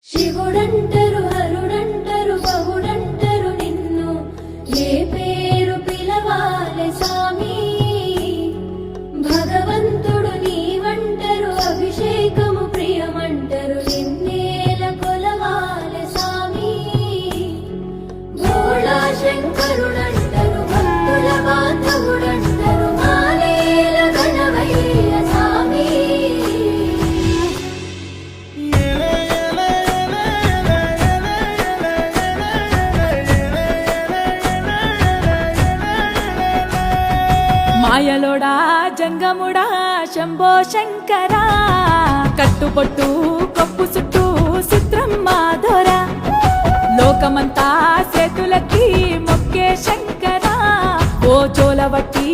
శివుడంటరు హరుడంటరు బహుడంటరు నిన్ను ఏ పేరు పిలవాలె సామి భగవంతుడు నీవంటరు అభిషేకము ప్రియమంటరు నిన్నేల కొలవాలె సామి భోళా శంకరుడంటరు భక్తుల బాంధవుడంటరు మాలేల గణవయ్య సామి మాయలోడా జంగముడా శంభో శంకరా కట్టుబొట్టు కొప్పు చుట్టూ చిత్రం మాధోరా లోకమంతా చేతులకి మొక్కే శంకరా ఓ చోలవట్టి